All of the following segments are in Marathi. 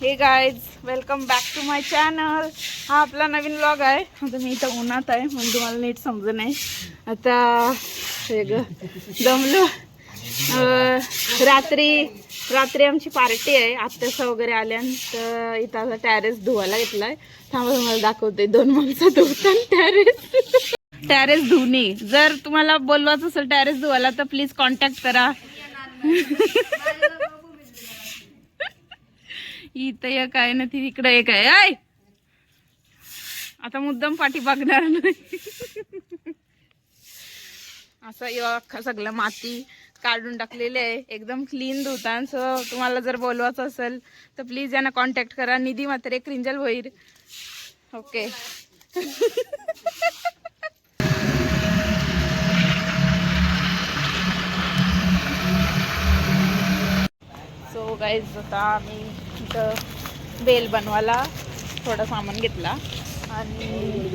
हे guys, welcome back to my channel. हा आपला नवीन व्लॉग आहे. आता मी इथं उन्हात आहे म्हणून तुम्हाला नीट समजत नाही. आता जमलो. रात्री आमची पार्टी आहे. आत्यासा वगैरे आल्यान तर इथं आता टॅरेस धुवायला घेतलाय. थांबा तुम्हाला दाखवते. 2 माणसं धुवतात टॅरेस धुणे. जर तुम्हाला बोलवायचं असेल टॅरेस धुवायला तर प्लीज कॉन्टॅक्ट करा. इथं एक आहे ना, ती इकडे एक आहे. आय आता मुद्दाम पाठी बघणार नाही. असं अख्खा सगळं माती काढून टाकलेले आहे. एकदम क्लीन धुतान. सो तुम्हाला जर बोलवायचं असेल तर प्लीज यांना कॉन्टॅक्ट करा. Nidhi Mhatre, Krinjal Bhoir. Okay. So guys, आता आम्ही इथं बेल बनवायला थोडं सामान घेतला आणि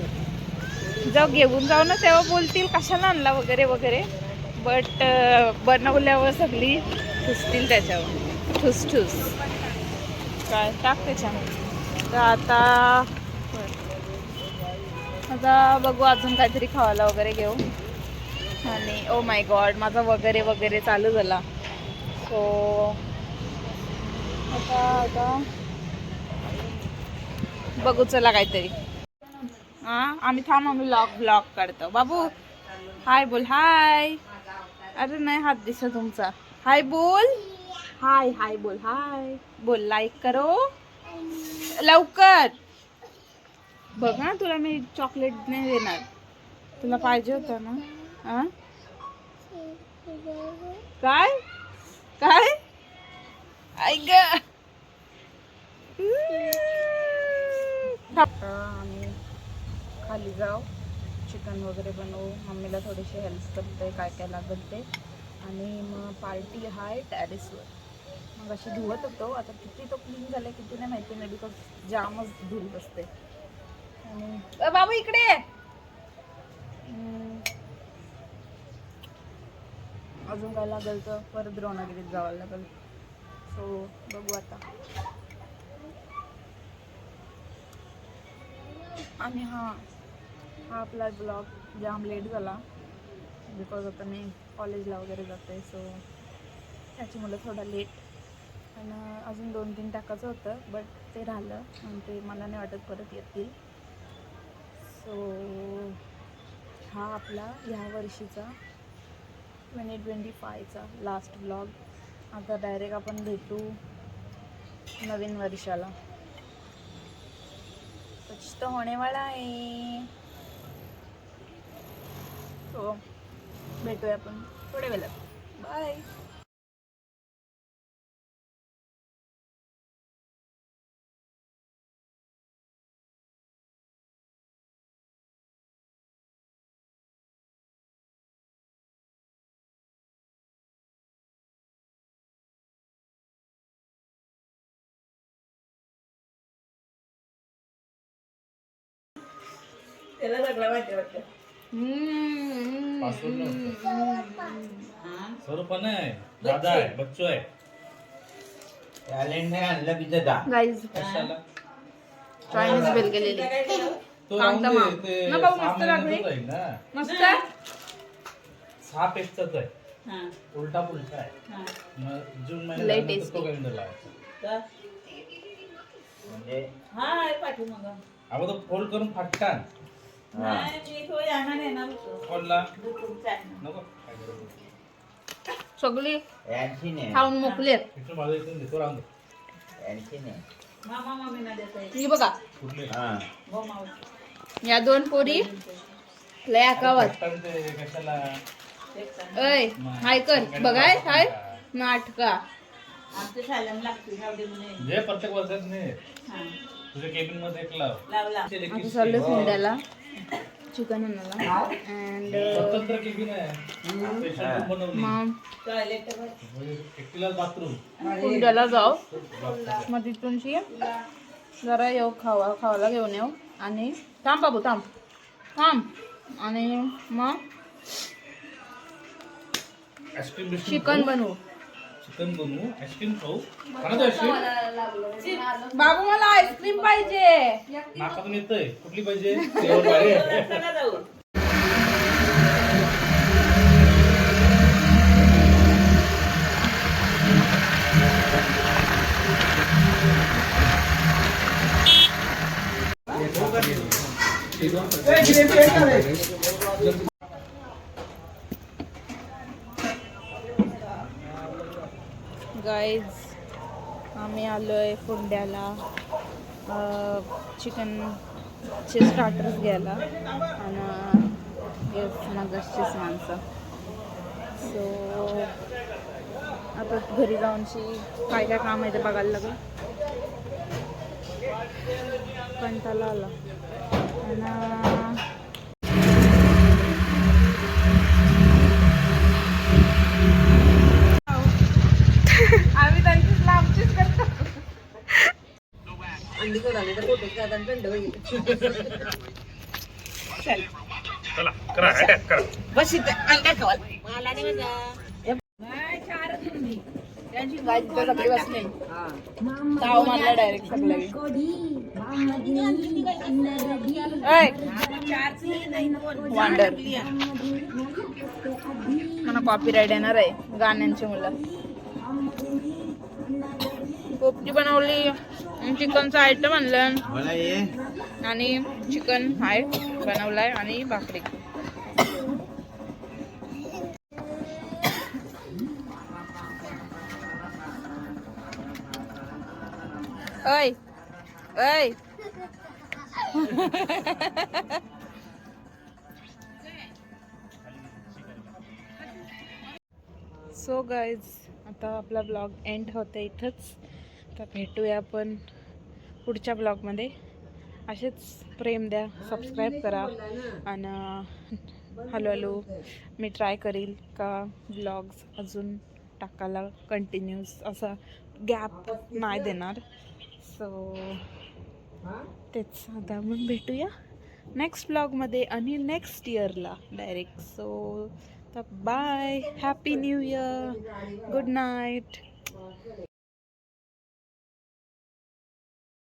जेव्हा घेऊन जाऊ ना तेव्हा बोलतील कशाला आणला वगैरे वगैरे. बट बनवल्यावर सगळी ठुसतील त्याच्यावर. ठुस काय टाक त्याच्यामध्ये. तर आता बघू, अजून काहीतरी खावायला वगैरे घेऊ. आणि ओ माय गॉड, माझा वगैरे वगैरे चालू झाला. सो आता बघू चला काहीतरी. आम्ही ब्लॉग काढतो. बाबू हाय बोल. हाय. अरे नाही हात दिसत तुमचा. हाय बोल. हाय बोल. हाय बोल. लाईक करो लवकर. बघ ना, तुला मी चॉकलेट नाही देणार. तुला पाहिजे होतं ना. काय काय ऐक. आम्ही खाली जाऊ, चिकन वगैरे बनवू. मम्मीला थोडीशी हेल्प करते काय काय लागत ते. आणि मग पार्टी हाय टॅरेसवर. मग अशी धुवत होतो. आता किती तो क्लीन झालाय किती नाही माहिती नाही, बिकॉज जामच धुवत असते. आणि बाबू इकडे. अजून काय लागेल तर परत द्रोणागिरीत जावं लागेल. सो बघू आता. आणि हा आपला ब्लॉग जाम लेट झाला बिकॉज आता मी कॉलेजला वगैरे जाते. सो त्याच्यामुळे थोडा लेट. पण अजून 2-3 टाकायचं होतं बट ते राहिलं आणि ते मला नाही वाटत परत येतील. सो हा आपला ह्या वर्षीचा 2025चा लास्ट ब्लॉग. आता डायरेक्ट आपण भेटू नवीन वर्षाला. कुछ तो होने वाला है. तो भेटूया आपण थोड्या वेळात. बाय. त्याला सगळं माहिती वाटतं. स्वरूप आहे, दादा आहे, बच्चू आहे. टॅलेंट नाही आणलं की जा. गाईज कशाला? चायनीज बेल गेलेली. तो कांता राहून माम. दे, ते ना बाबू 6 मस्त महिन्याचाच लागली. आहे ना. मस्त. 6 पेजचाच आहे. उलटा पुलटा आहे. मग जून लय महिन्यात tasty. तो कॅलेंडर लावायचा. म्हणजे अगं तो फोल्ड करून फाटतात. फोल्डला नको काय गरज नाही. सगळी यांची नाही. खाऊन मोकली आहेत. इथून माझं इथून देतो राहून दे. यांची नाही. ही बघा, कुठले? हा. या 2 पोरी लय आकावत. फाटतात ते कशाला? अय हाय कर. बघाय हाय नाटका. जे प्रत्येक वर्षात नाही तुझ्या केबिन मध्ये एक लाव. आता चाललोय फिरायला चिकन आणायला. अँड स्वतंत्र केबिन आहे. स्पेशल रूम बनवली. मग एकटीला बाथरूम. कुंड्याला जाऊ. मग तिथूनशी जरा येऊ खावायला घेऊन येऊ. आणि थांब बाबू थांब. आणि मग आईस्क्रीम चिकन बनवू. चिकन बनवू आईस्क्रीम खाऊ खाना तो आईस्क्रीम बाबू मला आईस्क्रीम पाहिजे. नाकातून येतंय कुठली पाहिजे फ्लेवर पाहिजे गाईज आम्ही आलोय फोंड्याला चिकनचे स्टार्टर्स घ्यायला आणि येस मगसचीच माणसं. सो आता घरी जाऊनशी काय काय काम आहे ते बघायला लागलं. कंटाळा आला आणि आम्ही त्यांचीच लांबचीच करतो. चला करा अटॅक करा बस इथे अंडा खावा. त्यांची गाय तिथे सगळी बसले. ताव मारला डायरेक्ट सगळं. वांडर मला कॉपीराइट येणार आहे गाण्यांची मुलं. पोपटी बनवली, चिकनचा आयटम आणलं मला ये आणि चिकन हाय बनवलाय आणि भाकरी. ऐ ऐ सो गाईज आता आपला ब्लॉग एंड होतं इथंच. तर भेटूया आपण पुढच्या ब्लॉगमध्ये. असेच प्रेम द्या, सबस्क्राईब करा आणि हळूहळू मी ट्राय करील का ब्लॉग्स अजून टाकायला कंटिन्यूस असा गॅप नाही देणार. सो तेच आता मग भेटूया नेक्स्ट ब्लॉगमध्ये आणि नेक्स्ट इयरला डायरेक्ट. सो तर bye, happy new year, good night.